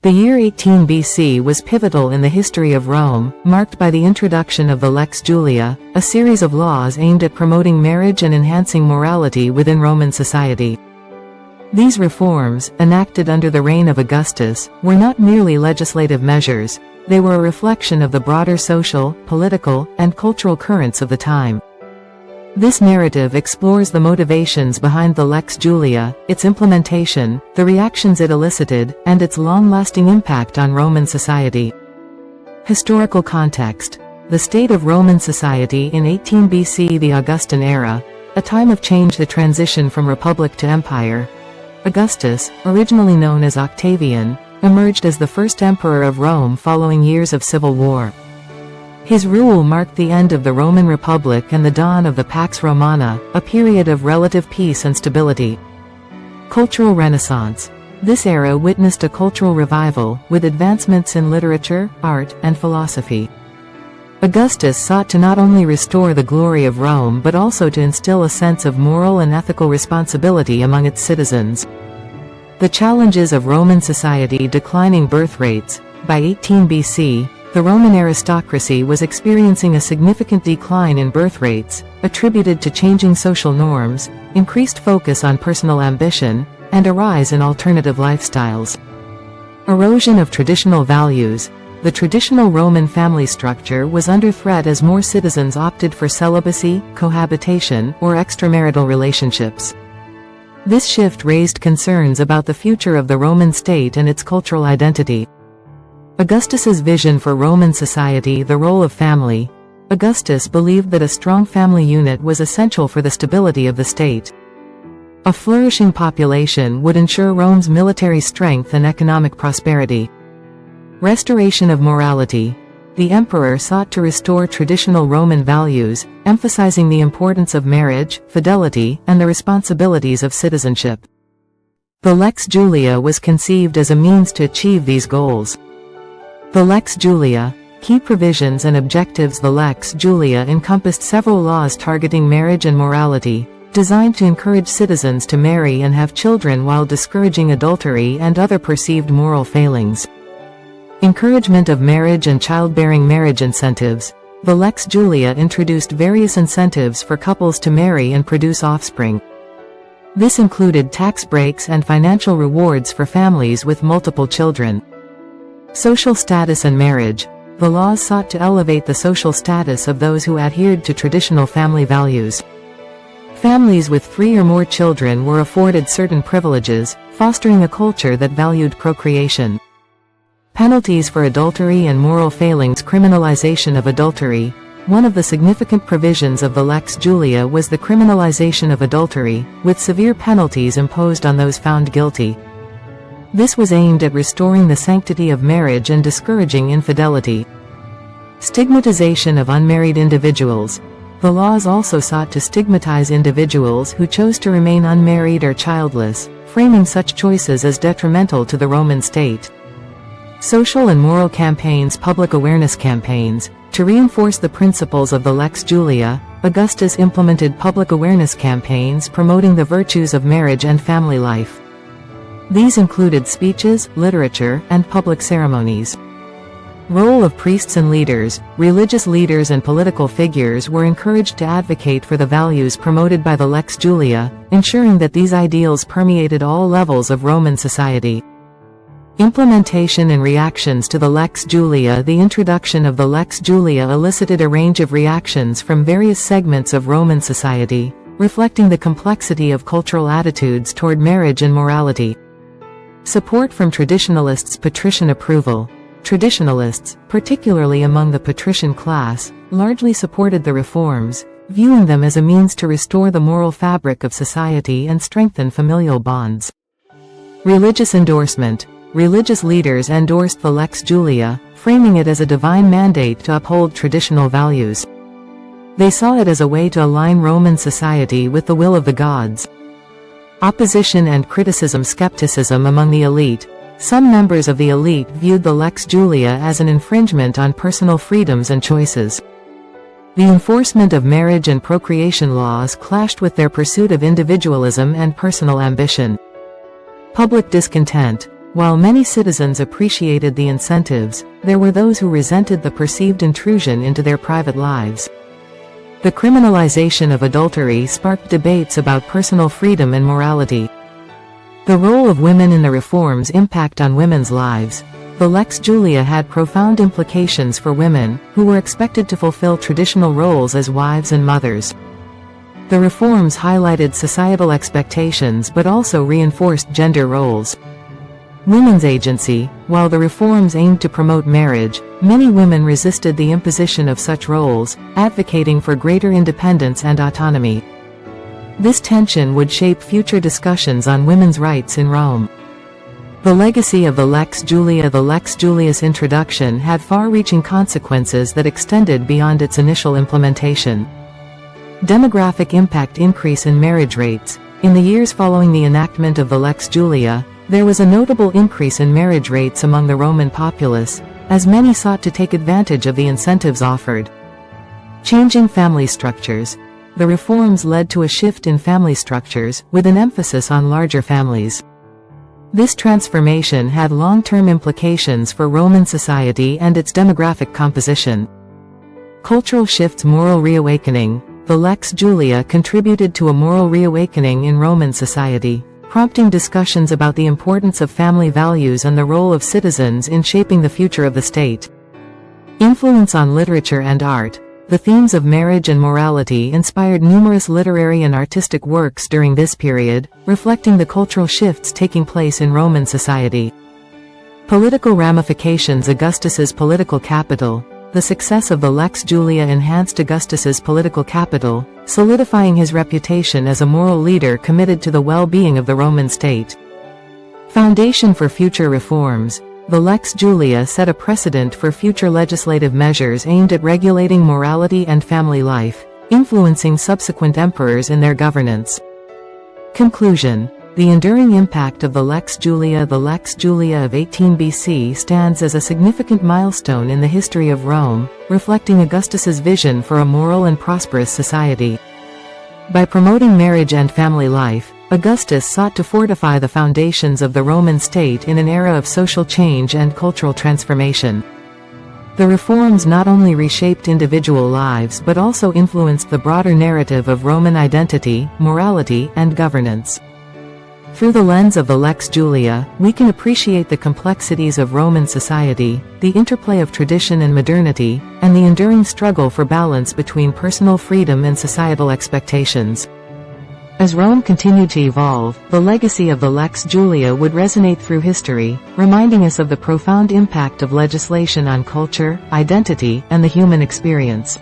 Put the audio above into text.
The year 18 BC was pivotal in the history of Rome, marked by the introduction of the Lex Julia, a series of laws aimed at promoting marriage and enhancing morality within Roman society. These reforms, enacted under the reign of Augustus, were not merely legislative measures, they were a reflection of the broader social, political, and cultural currents of the time. This narrative explores the motivations behind the Lex Julia, its implementation, the reactions it elicited, and its long-lasting impact on Roman society. Historical context. The state of Roman society in 18 BC, the Augustan era, a time of change, the transition from republic to empire. Augustus, originally known as Octavian, emerged as the first emperor of Rome following years of civil war. His rule marked the end of the Roman Republic and the dawn of the Pax Romana, a period of relative peace and stability. Cultural Renaissance. This era witnessed a cultural revival, with advancements in literature, art, and philosophy. Augustus sought to not only restore the glory of Rome but also to instill a sense of moral and ethical responsibility among its citizens. The challenges of Roman society. Declining birth rates. By 18 BC, the Roman aristocracy was experiencing a significant decline in birth rates, attributed to changing social norms, increased focus on personal ambition, and a rise in alternative lifestyles. Erosion of traditional values. The traditional Roman family structure was under threat as more citizens opted for celibacy, cohabitation, or extramarital relationships. This shift raised concerns about the future of the Roman state and its cultural identity. Augustus's vision for Roman society. The role of family. Augustus believed that a strong family unit was essential for the stability of the state. A flourishing population would ensure Rome's military strength and economic prosperity. Restoration of morality. The emperor sought to restore traditional Roman values, emphasizing the importance of marriage, fidelity, and the responsibilities of citizenship. The Lex Julia was conceived as a means to achieve these goals. The Lex Julia. Key provisions and objectives. The Lex Julia encompassed several laws targeting marriage and morality, designed to encourage citizens to marry and have children while discouraging adultery and other perceived moral failings. Encouragement of marriage and childbearing. Marriage incentives. The Lex Julia introduced various incentives for couples to marry and produce offspring. This included tax breaks and financial rewards for families with multiple children. Social status and marriage. The laws sought to elevate the social status of those who adhered to traditional family values. Families with 3 or more children were afforded certain privileges, fostering a culture that valued procreation. Penalties for adultery and moral failings. Criminalization of adultery. One of the significant provisions of the Lex Julia was the criminalization of adultery, with severe penalties imposed on those found guilty. This was aimed at restoring the sanctity of marriage and discouraging infidelity. Stigmatization of unmarried individuals. The laws also sought to stigmatize individuals who chose to remain unmarried or childless, framing such choices as detrimental to the Roman state. Social and moral campaigns. Public awareness campaigns. To reinforce the principles of the Lex Julia, Augustus implemented public awareness campaigns promoting the virtues of marriage and family life. These included speeches, literature, and public ceremonies. Role of priests and leaders. Religious leaders and political figures were encouraged to advocate for the values promoted by the Lex Julia, ensuring that these ideals permeated all levels of Roman society. Implementation and reactions to the Lex Julia. The introduction of the Lex Julia elicited a range of reactions from various segments of Roman society, reflecting the complexity of cultural attitudes toward marriage and morality. Support from traditionalists. Patrician approval. Traditionalists, particularly among the patrician class, largely supported the reforms, viewing them as a means to restore the moral fabric of society and strengthen familial bonds. Religious endorsement. Religious leaders endorsed the Lex Julia, framing it as a divine mandate to uphold traditional values. They saw it as a way to align Roman society with the will of the gods. Opposition and criticism. Skepticism among the elite. Some members of the elite viewed the Lex Julia as an infringement on personal freedoms and choices. The enforcement of marriage and procreation laws clashed with their pursuit of individualism and personal ambition. Public discontent. While many citizens appreciated the incentives, there were those who resented the perceived intrusion into their private lives. The criminalization of adultery sparked debates about personal freedom and morality. The role of women in the reforms' impact on women's lives. The Lex Julia had profound implications for women, who were expected to fulfill traditional roles as wives and mothers. The reforms highlighted societal expectations but also reinforced gender roles. Women's agency. While the reforms aimed to promote marriage, many women resisted the imposition of such roles, advocating for greater independence and autonomy. This tension would shape future discussions on women's rights in Rome. The legacy of the Lex Julia. The Lex Julia's introduction had far-reaching consequences that extended beyond its initial implementation. Demographic impact. Increase in marriage rates. In the years following the enactment of the Lex Julia, there was a notable increase in marriage rates among the Roman populace, as many sought to take advantage of the incentives offered. Changing family structures. The reforms led to a shift in family structures, with an emphasis on larger families. This transformation had long-term implications for Roman society and its demographic composition. Cultural shifts. Moral reawakening. The Lex Julia contributed to a moral reawakening in Roman society, prompting discussions about the importance of family values and the role of citizens in shaping the future of the state. Influence on literature and art. The themes of marriage and morality inspired numerous literary and artistic works during this period, reflecting the cultural shifts taking place in Roman society. Political ramifications. Augustus's political capital. The success of the Lex Julia enhanced Augustus's political capital, solidifying his reputation as a moral leader committed to the well-being of the Roman state. Foundation for future reforms. The Lex Julia set a precedent for future legislative measures aimed at regulating morality and family life, influencing subsequent emperors in their governance. Conclusion. The enduring impact of the Lex Julia. The Lex Julia of 18 BC stands as a significant milestone in the history of Rome, reflecting Augustus's vision for a moral and prosperous society. By promoting marriage and family life, Augustus sought to fortify the foundations of the Roman state in an era of social change and cultural transformation. The reforms not only reshaped individual lives but also influenced the broader narrative of Roman identity, morality, and governance. Through the lens of the Lex Julia, we can appreciate the complexities of Roman society, the interplay of tradition and modernity, and the enduring struggle for balance between personal freedom and societal expectations. As Rome continued to evolve, the legacy of the Lex Julia would resonate through history, reminding us of the profound impact of legislation on culture, identity, and the human experience.